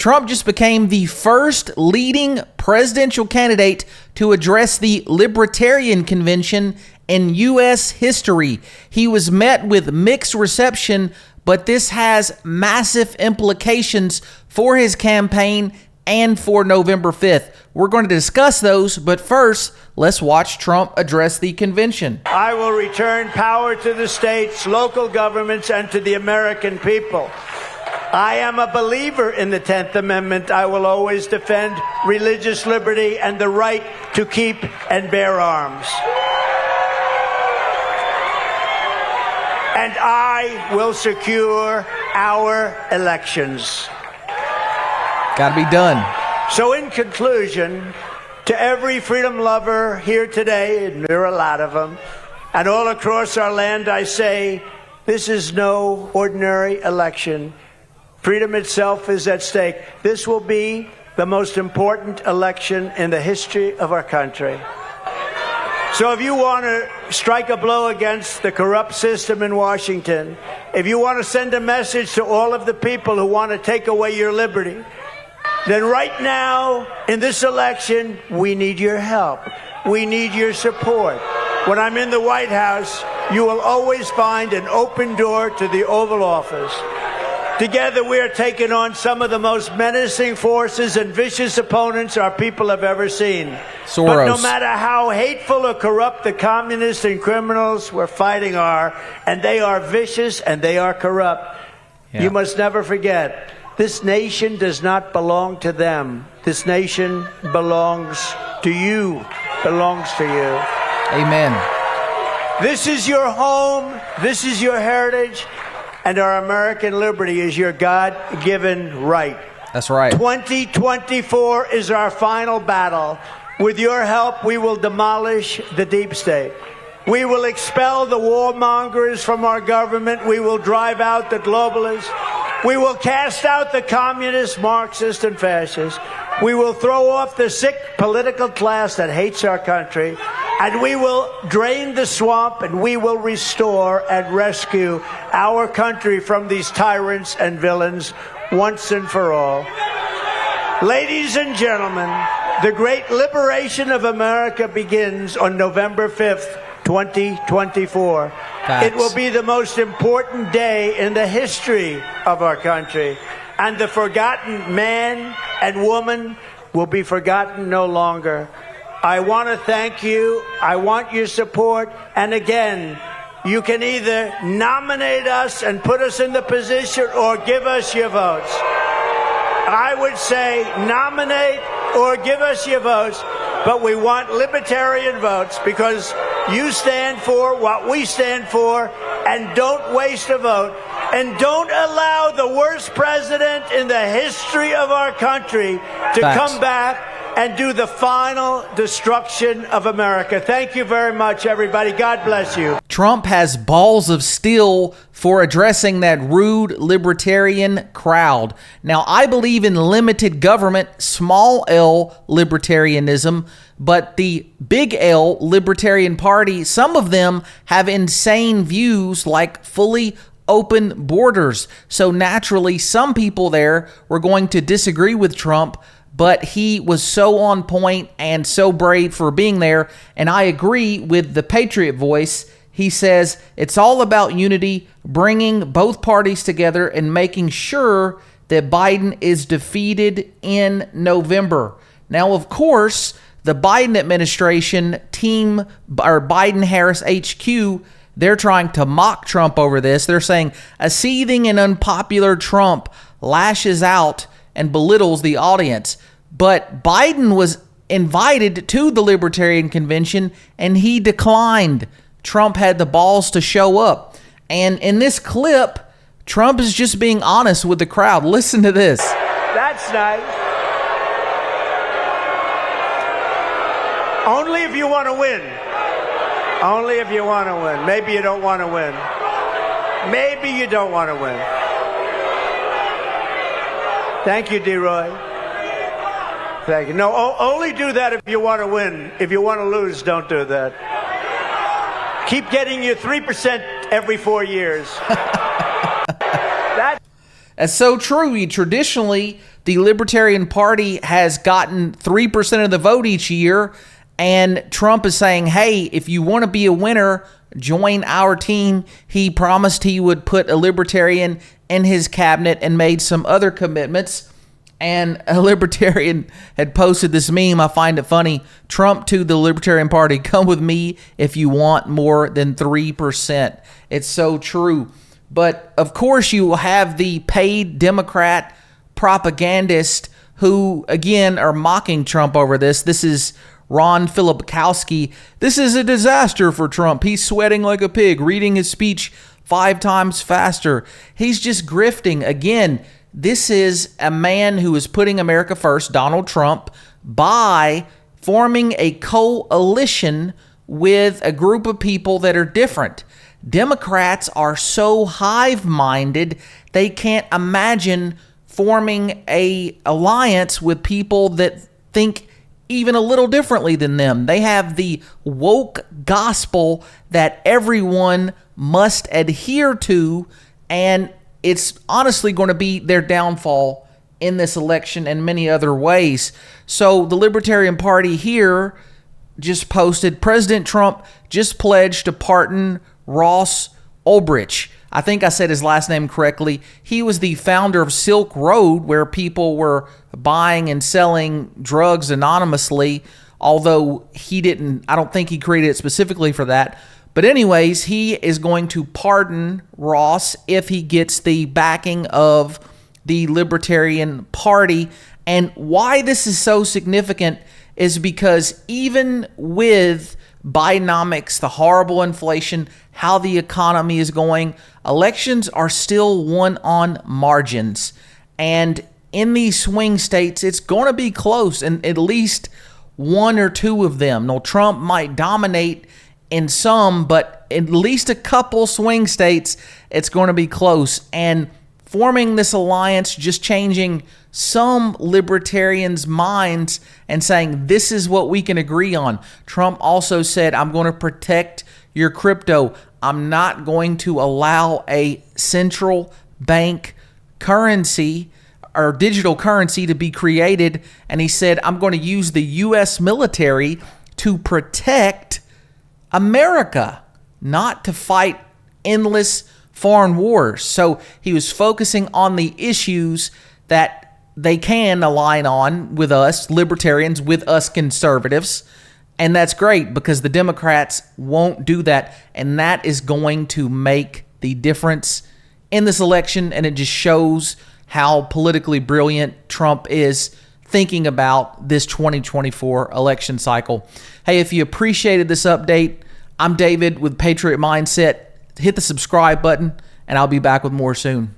Trump just became the first leading presidential candidate to address the Libertarian Convention in U.S. history. He was met with mixed reception, but this has massive implications for his campaign and for November 5th. We're going to discuss those, but first, let's watch Trump address the convention. I will return power to the states, local governments, and to the American people. I am a believer in the 10th Amendment. I will always defend religious liberty and the right to keep and bear arms. And I will secure our elections. Got to be done. So in conclusion, to every freedom lover here today, and there are a lot of them, and all across our land, I say, this is no ordinary election. Freedom itself is at stake. This will be the most important election in the history of our country. So if you want to strike a blow against the corrupt system in Washington, if you want to send a message to all of the people who want to take away your liberty, then right now, in this election, we need your help. We need your support. When I'm in the White House, you will always find an open door to the Oval Office. Together, we are taking on some of the most menacing forces and vicious opponents our people have ever seen. Soros. But no matter how hateful or corrupt the communists and criminals we're fighting are, and they are vicious and they are corrupt, you must never forget, this nation does not belong to them. This nation belongs to you, belongs to you. Amen. This is your home, this is your heritage, and our American liberty is your God-given right. That's right. 2024 is our final battle. With your help, we will demolish the deep state. We will expel the warmongers from our government. We will drive out the globalists. We will cast out the communists, Marxists, and fascists. We will throw off the sick political class that hates our country. And we will drain the swamp, and we will restore and rescue our country from these tyrants and villains once and for all. Ladies and gentlemen, the great liberation of America begins on November 5th, 2024. Facts. It will be the most important day in the history of our country. And the forgotten man and woman will be forgotten no longer. I want to thank you. I want your support. And again, you can either nominate us and put us in the position or give us your votes. I would say nominate or give us your votes, but we want libertarian votes because you stand for what we stand for, and don't waste a vote. And don't allow the worst president in the history of our country to come back and do the final destruction of America. Thank you very much, everybody. God bless you. Trump has balls of steel for addressing that rude libertarian crowd. Now, I believe in limited government, small L libertarianism, but the big L Libertarian Party, some of them have insane views like fully open borders. So naturally, some people there were going to disagree with Trump, but he was so on point and so brave for being there. And I agree with the Patriot Voice. He says it's all about unity, bringing both parties together and making sure that Biden is defeated in November. Now, of course, the Biden administration team, or Biden-Harris HQ, they're trying to mock Trump over this. They're saying a seething and unpopular Trump lashes out and belittles the audience. But Biden was invited to the Libertarian Convention and he declined. Trump had the balls to show up. And in this clip, Trump is just being honest with the crowd. Listen to this. That's nice. Only if you want to win. Only if you want to win. Maybe you don't want to win. Maybe you don't want to win. Thank you, D-Roy. Thank you. No, only do that if you want to win. If you want to lose, don't do that. Keep getting your 3% every 4 years. That's so true. Traditionally, the Libertarian Party has gotten 3% of the vote each year, and Trump is saying, hey, if you want to be a winner, join our team. He promised he would put a Libertarian in his cabinet and made some other commitments. And a Libertarian had posted this meme. I find it funny. Trump to the Libertarian Party, come with me if you want more than 3%. It's so true. But of course, you have the paid Democrat propagandists who, again, are mocking Trump over this. This is Ron Filipkowski. This is a disaster for Trump. He's sweating like a pig, reading his speech 5 times faster. He's just grifting. Again, this is a man who is putting America first, Donald Trump, by forming a coalition with a group of people that are different. Democrats are so hive-minded, they can't imagine forming a alliance with people that think even a little differently than them. They have the woke gospel that everyone must adhere to, and it's honestly going to be their downfall in this election and many other ways. So the Libertarian Party here just posted, President Trump just pledged to pardon Ross Ulbricht. I think I said his last name correctly. He was the founder of Silk Road, where people were buying and selling drugs anonymously, although I don't think he created it specifically for that. But anyways, he is going to pardon Ross if he gets the backing of the Libertarian Party. And why this is so significant is because even with Bidenomics, the horrible inflation, how the economy is going, elections are still won on margins. And in these swing states, it's going to be close in at least one or two of them. Now, Trump might dominate in some, but at least a couple swing states, it's going to be close. And forming this alliance, just changing some libertarians' minds and saying, this is what we can agree on. Trump also said, I'm going to protect your crypto. I'm not going to allow a central bank currency or digital currency to be created. And he said, I'm going to use the U.S. military to protect America, not to fight endless foreign wars. So he was focusing on the issues that they can align on with us libertarians, with us conservatives. And that's great because the Democrats won't do that. And that is going to make the difference in this election. And it just shows how politically brilliant Trump is thinking about this 2024 election cycle. Hey, if you appreciated this update, I'm David with Patriot Mindset. Hit the subscribe button, and I'll be back with more soon.